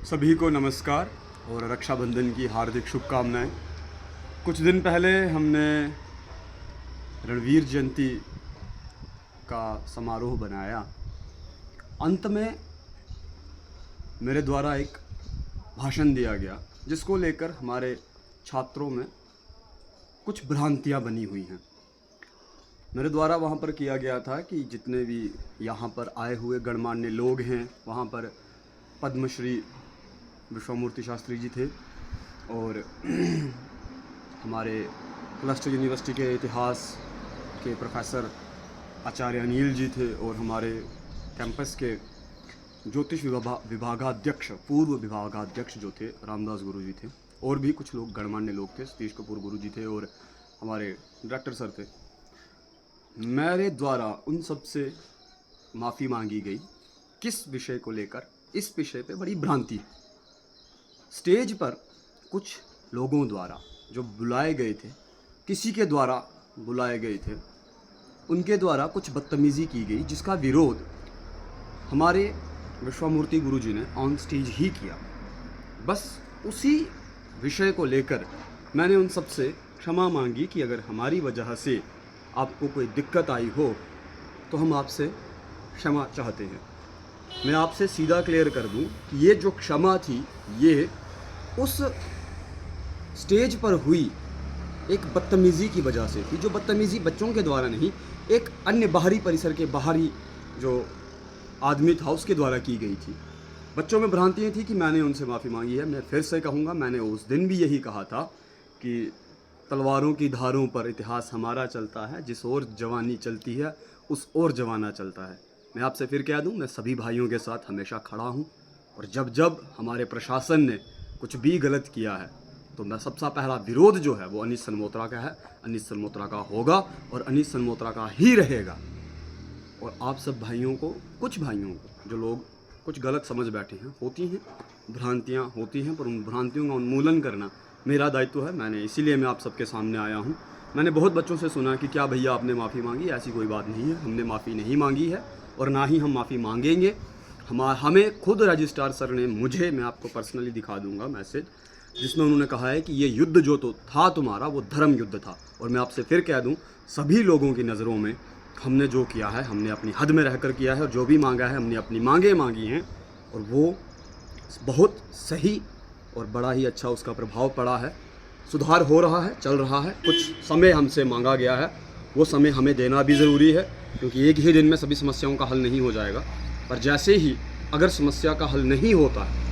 सभी को नमस्कार और रक्षाबंधन की हार्दिक शुभकामनाएं। कुछ दिन पहले हमने रणवीर जयंती का समारोह बनाया। अंत में मेरे द्वारा एक भाषण दिया गया जिसको लेकर हमारे छात्रों में कुछ भ्रांतियां बनी हुई हैं। मेरे द्वारा वहाँ पर किया गया था कि जितने भी यहाँ पर आए हुए गणमान्य लोग हैं, वहाँ पर पद्मश्री विश्वमूर्ति शास्त्री जी थे और हमारे क्लस्टर यूनिवर्सिटी के इतिहास के प्रोफेसर आचार्य अनिल जी थे और हमारे कैंपस के ज्योतिष विभागाध्यक्ष पूर्व विभागाध्यक्ष जो थे रामदास गुरु जी थे, और भी कुछ लोग गणमान्य लोग थे, सतीश कपूर गुरु जी थे और हमारे डायरेक्टर सर थे। मेरे द्वारा उन सब से माफ़ी मांगी गई। किस विषय को लेकर? इस विषय पे बड़ी भ्रांति। स्टेज पर कुछ लोगों द्वारा जो बुलाए गए थे, किसी के द्वारा बुलाए गए थे, उनके द्वारा कुछ बदतमीज़ी की गई जिसका विरोध हमारे विश्वमूर्ति गुरु जी ने ऑन स्टेज ही किया। बस उसी विषय को लेकर मैंने उन सब से क्षमा मांगी कि अगर हमारी वजह से आपको कोई दिक्कत आई हो तो हम आपसे क्षमा चाहते हैं। मैं आपसे सीधा क्लियर कर दूं कि ये जो क्षमा थी ये उस स्टेज पर हुई एक बदतमीज़ी की वजह से थी, जो बदतमीज़ी बच्चों के द्वारा नहीं, एक अन्य बाहरी परिसर के बाहरी जो आदमी था उसके द्वारा की गई थी। बच्चों में भ्रांतियाँ थी कि मैंने उनसे माफ़ी मांगी है। मैं फिर से कहूँगा, मैंने उस दिन भी यही कहा था कि तलवारों की धारों पर इतिहास हमारा चलता है, जिस ओर जवानी चलती है उस ओर जवाना चलता है। मैं आपसे फिर कह दूं, मैं सभी भाइयों के साथ हमेशा खड़ा हूं और जब जब हमारे प्रशासन ने कुछ भी गलत किया है तो मैं सबसे पहला विरोध जो है वो अनीस सनमोत्रा का है। अनीस सनमोत्रा का होगा और अनीस सनमोत्रा का ही रहेगा। और आप सब भाइयों को, कुछ भाइयों को जो लोग कुछ गलत समझ बैठे हैं, होती हैं भ्रांतियाँ होती हैं, पर उन भ्रांतियों का उन्मूलन करना मेरा दायित्व है। इसीलिए मैं आप सबके सामने आया हूँ। मैंने बहुत बच्चों से सुना कि क्या भैया आपने माफ़ी मांगी? ऐसी कोई बात नहीं है, हमने माफ़ी नहीं मांगी है और ना ही हम माफ़ी मांगेंगे। हमें खुद रजिस्ट्रार सर ने मुझे, मैं आपको पर्सनली दिखा दूंगा मैसेज, जिसमें उन्होंने कहा है कि ये युद्ध जो तो था तुम्हारा वो धर्म युद्ध था। और मैं आपसे फिर कह दूं, सभी लोगों की नज़रों में हमने जो किया है हमने अपनी हद में रहकर किया है और जो भी मांगा है हमने अपनी मांगे मांगी हैं और वो बहुत सही और बड़ा ही अच्छा उसका प्रभाव पड़ा है। सुधार हो रहा है, चल रहा है। कुछ समय हमसे मांगा गया है, वो समय हमें देना भी ज़रूरी है क्योंकि एक ही दिन में सभी समस्याओं का हल नहीं हो जाएगा। पर जैसे ही अगर समस्या का हल नहीं होता है